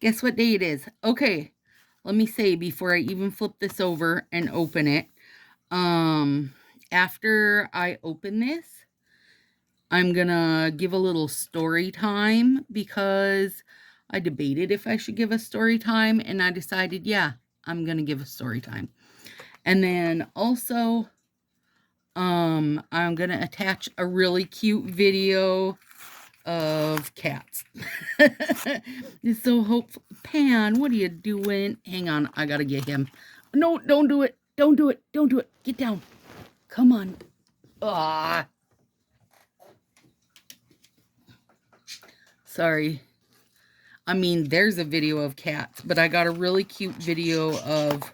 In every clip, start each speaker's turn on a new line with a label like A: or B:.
A: Guess what day it is? Okay, let me say before I even flip this over and open it. After I open this, I'm gonna give a little story time because I debated if I should give a story time, and I decided, yeah, I'm gonna give a story time. And then also, I'm gonna attach a really cute video of cats. So hopeful. Pan, what are you doing? Hang on, I gotta get him. No, don't do it. Don't do it. Don't do it. Get down. Come on. Ah. Sorry. I mean, there's a video of cats, but I got a really cute video of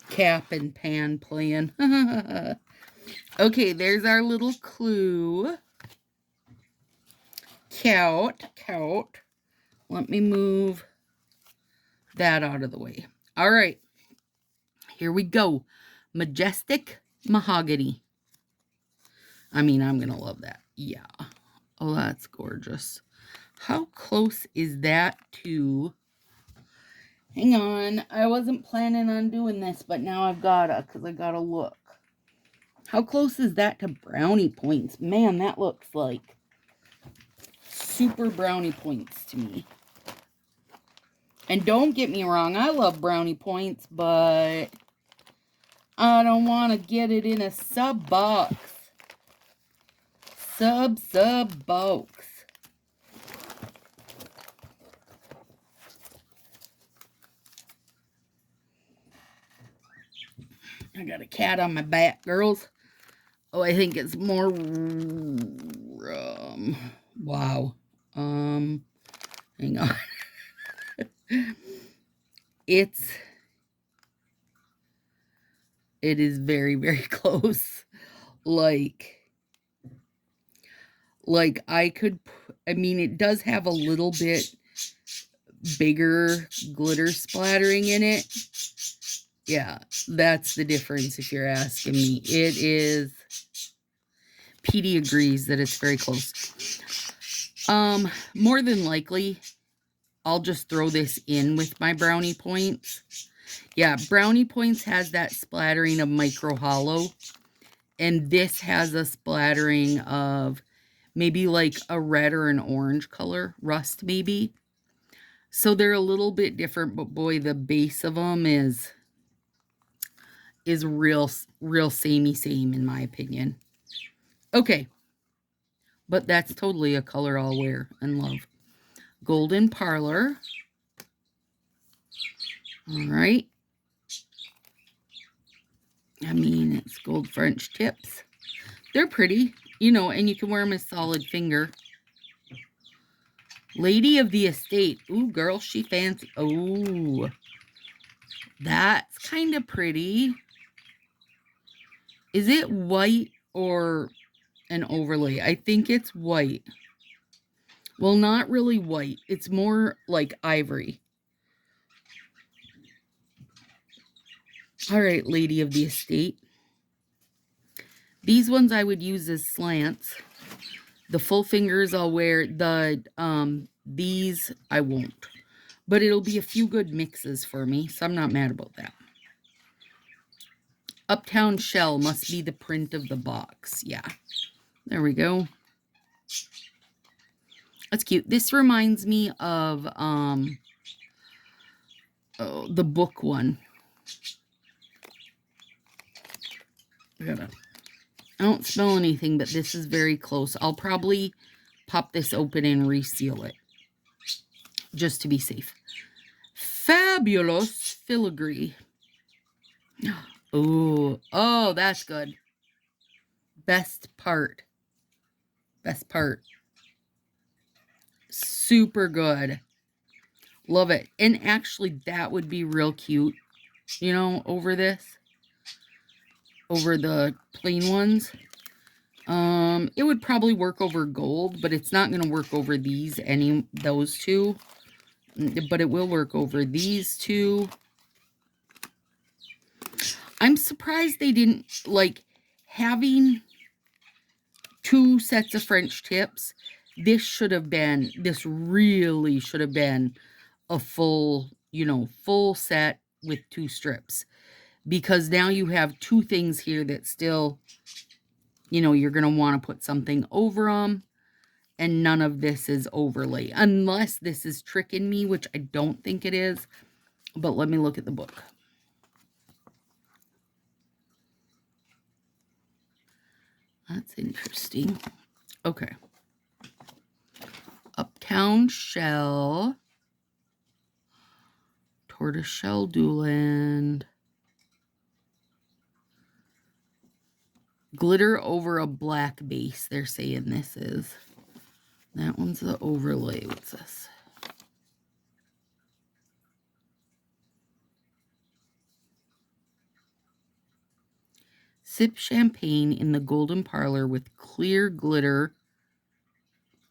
A: Cap and Pan playing. Okay, there's our little clue. Cout. Let me move that out of the way. All right. Here we go. Majestic Mahogany. I mean, I'm going to love that. Yeah. Oh, that's gorgeous. How close is that to... Hang on. I wasn't planning on doing this, but now I've got to, because I got to look. How close is that to brownie points? Man, that looks like super brownie points to me. And don't get me wrong, I love brownie points, but I don't want to get it in a sub box. Sub box. I got a cat on my back, girls. Oh, I think it's more wow. Hang on. It is very, very close. Like I could, I mean, it does have a little bit bigger glitter splattering in it. Yeah, that's the difference if you're asking me. It is, Petey agrees that it's very close. More than likely, I'll just throw this in with my brownie points. Yeah, brownie points has that splattering of micro hollow. And this has a splattering of maybe like a red or an orange color, rust maybe. So they're a little bit different, but boy, the base of them is real samey same in my opinion. Okay. But that's totally a color I'll wear and love. Golden Parlor. All right. I mean, it's gold French tips. They're pretty, you know, and you can wear them as solid finger. Lady of the Estate. Ooh, girl, she fancy. Ooh. That's kind of pretty. Is it white or an overlay? I think it's white. Well, not really white. It's more like ivory. All right, Lady of the Estate. These ones I would use as slants. The full fingers I'll wear. The these I won't. But it'll be a few good mixes for me, so I'm not mad about that. Uptown Shell must be the print of the box. Yeah. There we go. That's cute. This reminds me of the book one. I don't smell anything, but this is very close. I'll probably pop this open and reseal it, just to be safe. Fabulous Filigree. Ooh, oh, that's good. Best part. Super good. Love it. And actually, that would be real cute, you know, over this. Over the plain ones. It would probably work over gold, but it's not going to work over those two. But it will work over these two. I'm surprised they didn't, like, having 2 sets of French tips, this really should have been a full, full set with 2 strips. Because now you have 2 things here that still, you're going to want to put something over them. And none of this is overlay. Unless this is tricking me, which I don't think it is. But let me look at the book. That's interesting. Okay. Uptown Shell. Tortoiseshell Dooland. Glitter over a black base, they're saying this is. That one's the overlay. What's this? Sip champagne in the golden parlor with clear glitter,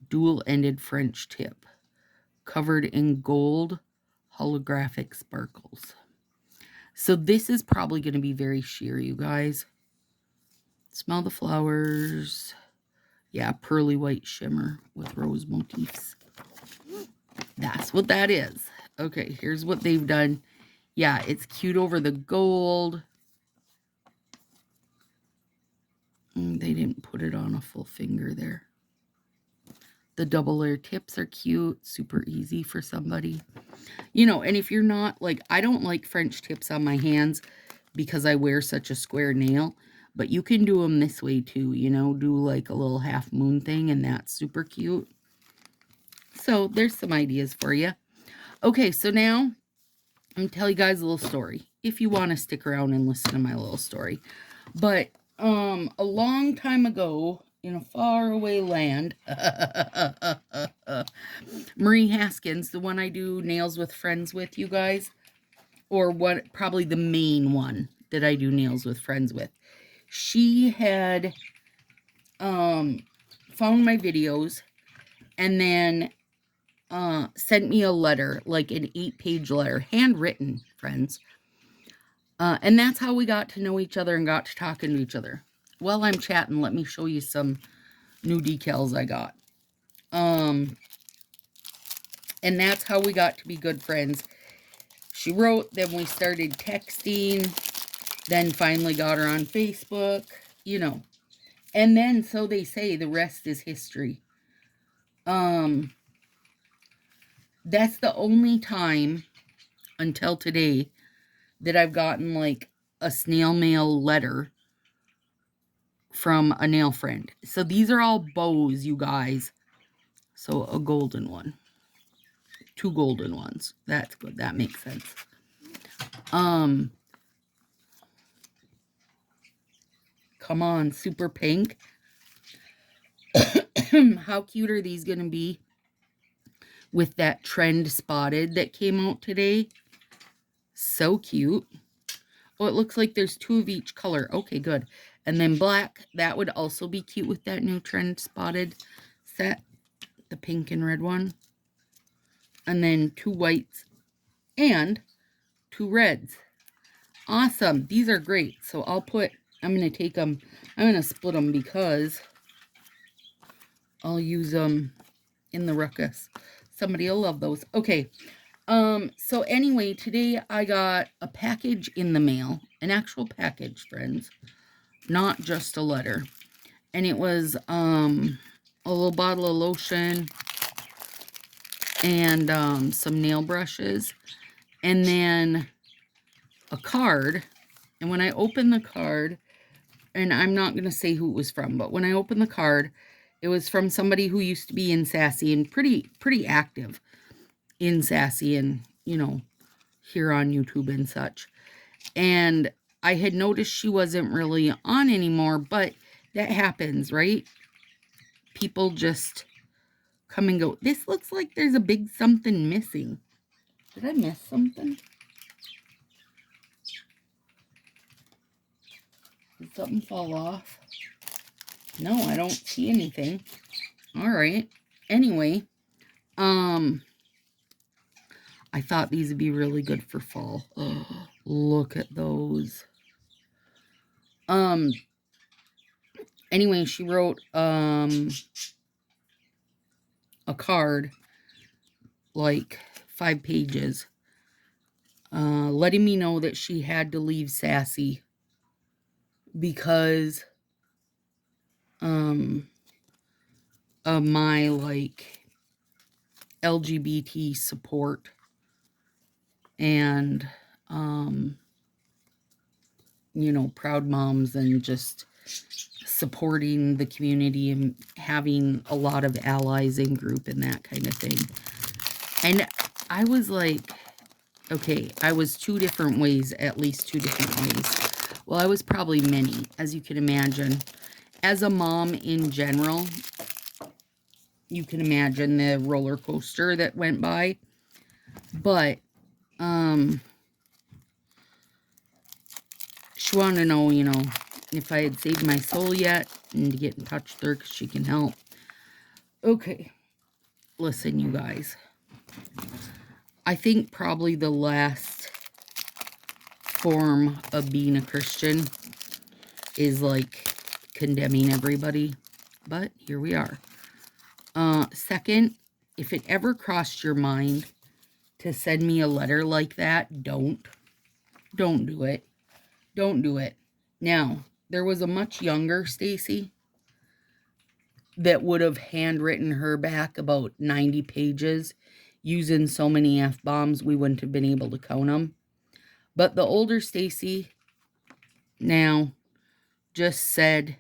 A: dual-ended French tip, covered in gold holographic sparkles. So this is probably going to be very sheer, you guys. Smell the flowers. Yeah, pearly white shimmer with rose motifs. That's what that is. Okay, here's what they've done. Yeah, it's cute over the gold. They didn't put it on a full finger there. The double layer tips are cute. Super easy for somebody. And if you're not, like, I don't like French tips on my hands because I wear such a square nail. But you can do them this way too, do like a little half moon thing, and that's super cute. So there's some ideas for you. Okay, so now I'm going to tell you guys a little story, if you want to stick around and listen to my little story. But a long time ago, in a faraway land, Marie Haskins, the one I do nails with friends with, you guys, or what, probably the main one that I do nails with friends with, she had found my videos and then sent me a letter, like an 8-page letter, handwritten, friends. And that's how we got to know each other and got to talking to each other. While I'm chatting, let me show you some new decals I got. And that's how we got to be good friends. She wrote, then we started texting, then finally got her on Facebook, And then, so they say, the rest is history. That's the only time until today that I've gotten like a snail mail letter from a nail friend. So these are all bows, you guys. So a golden one. 2 golden ones. That's good. That makes sense. Come on, super pink. How cute are these going to be with that trend spotted that came out today? So cute. Oh, it looks like there's 2 of each color. Okay, good. And then black, that would also be cute with that new trend spotted set. The pink and red one. And then 2 whites and 2 reds. Awesome. These are great. So I'm going to take them, I'm going to split them because I'll use them in the ruckus. Somebody will love those. Okay. So anyway, today I got a package in the mail, an actual package, friends, not just a letter. And it was, a little bottle of lotion and, some nail brushes and then a card. And when I opened the card, and I'm not going to say who it was from, but when I opened the card, it was from somebody who used to be in Sassy and pretty active in Sassy and, here on YouTube and such. And I had noticed she wasn't really on anymore, but that happens, right? People just come and go. This looks like there's a big something missing. Did I miss something? Did something fall off? No, I don't see anything. All right. Anyway, I thought these would be really good for fall. Oh, look at those. Anyway, she wrote, a card, like 5 pages, letting me know that she had to leave Sassy because of my, like, LGBT support and, you know, proud moms and just supporting the community and having a lot of allies in group and that kind of thing. And I was like, okay, I was 2 different ways, at least 2 different ways. Well, I was probably many, as you can imagine. As a mom in general, you can imagine the roller coaster that went by. But, she wanted to know, you know, if I had saved my soul yet and to get in touch with her because she can help. Okay, listen, you guys. I think probably the last form of being a Christian is like condemning everybody, but here we are. Second, if it ever crossed your mind to send me a letter like that, don't do it. Don't do it. Now, there was a much younger Stacy that would have handwritten her back about 90 pages using so many F-bombs we wouldn't have been able to count them. But the older Stacy now just said,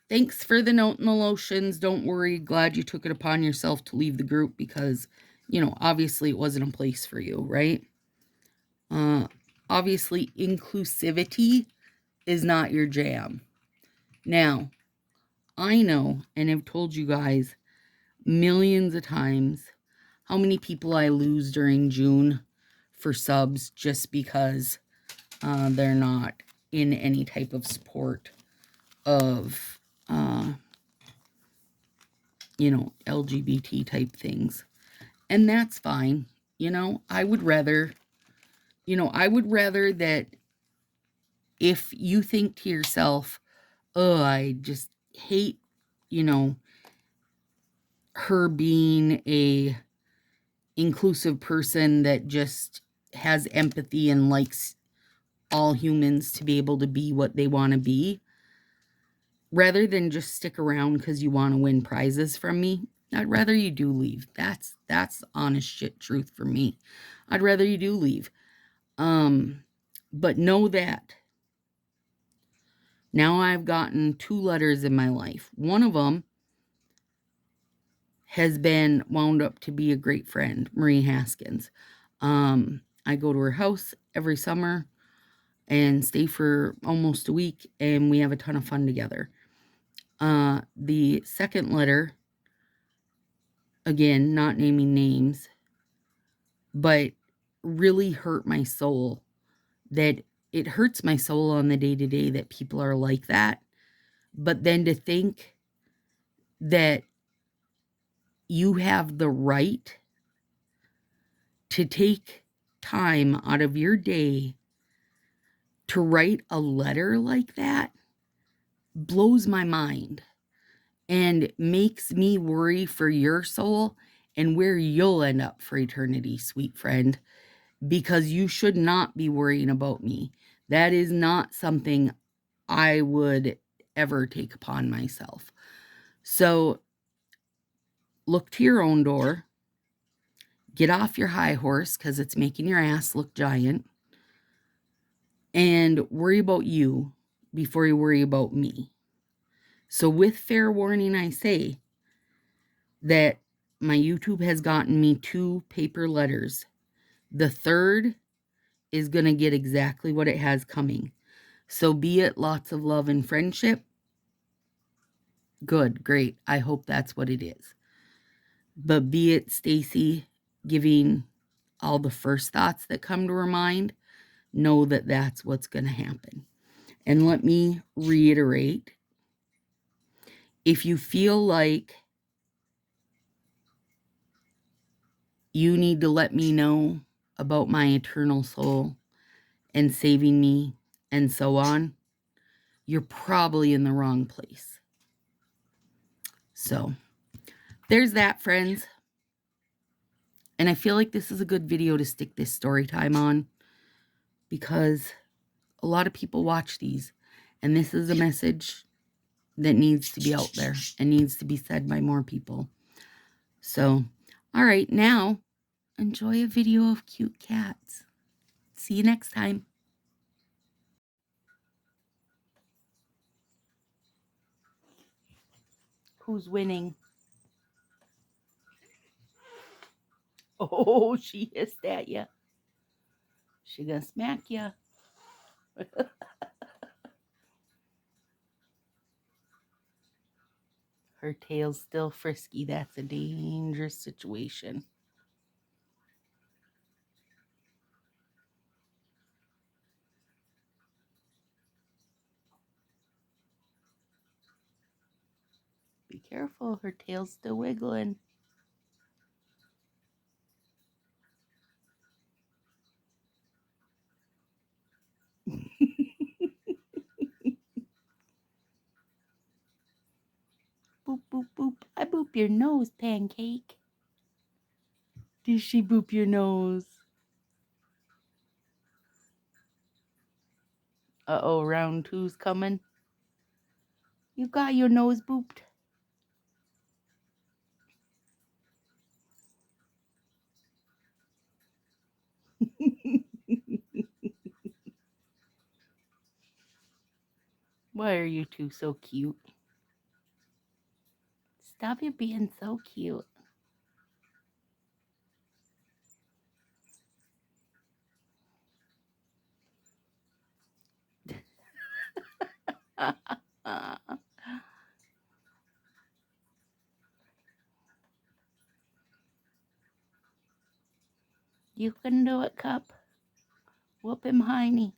A: thanks for the note and the lotions. Don't worry. Glad you took it upon yourself to leave the group because, you know, obviously it wasn't a place for you, right? Obviously, inclusivity is not your jam. Now, I know and have told you guys millions of times how many people I lose during June for subs just because they're not in any type of support of, you know, LGBT type things. And that's fine. You know, I would rather that if you think to yourself, oh, I just hate, you know, her being a inclusive person that just has empathy and likes all humans to be able to be what they want to be, rather than just stick around because you want to win prizes from me, I'd rather you do leave. That's honest shit truth for me. I'd rather you do leave. But know that now I've gotten 2 letters in my life. One of them has been wound up to be a great friend, Marie Haskins. I go to her house every summer and stay for almost a week, and we have a ton of fun together. The second letter, again, not naming names, but really hurt my soul. That it hurts my soul on the day-to-day that people are like that. But then to think that you have the right to take time out of your day to write a letter like that blows my mind and makes me worry for your soul and where you'll end up for eternity, sweet friend, because you should not be worrying about me. That is not something I would ever take upon myself. So look to your own door. Get off your high horse because it's making your ass look giant. And worry about you before you worry about me. So with fair warning, I say that my YouTube has gotten me 2 paper letters. The third is going to get exactly what it has coming. So be it lots of love and friendship. Good, great. I hope that's what it is. But be it Stacy giving all the first thoughts that come to her mind, know that that's what's going to happen. And let me reiterate, if you feel like you need to let me know about my eternal soul and saving me and so on, you're probably in the wrong place. So there's that, friends. And I feel like this is a good video to stick this story time on, because a lot of people watch these, and this is a message that needs to be out there and needs to be said by more people. So, all right, now enjoy a video of cute cats. See you next time. Who's winning? Oh, she hissed at you. She gonna smack you. Her tail's still frisky. That's a dangerous situation. Be careful, her tail's still wiggling. Boop, boop, boop. I boop your nose, Pancake. Did she boop your nose? Uh-oh, round two's coming. You got your nose booped. Why are you two so cute? Stop you being so cute. You can do it, Cup. Whoop him, Hiney.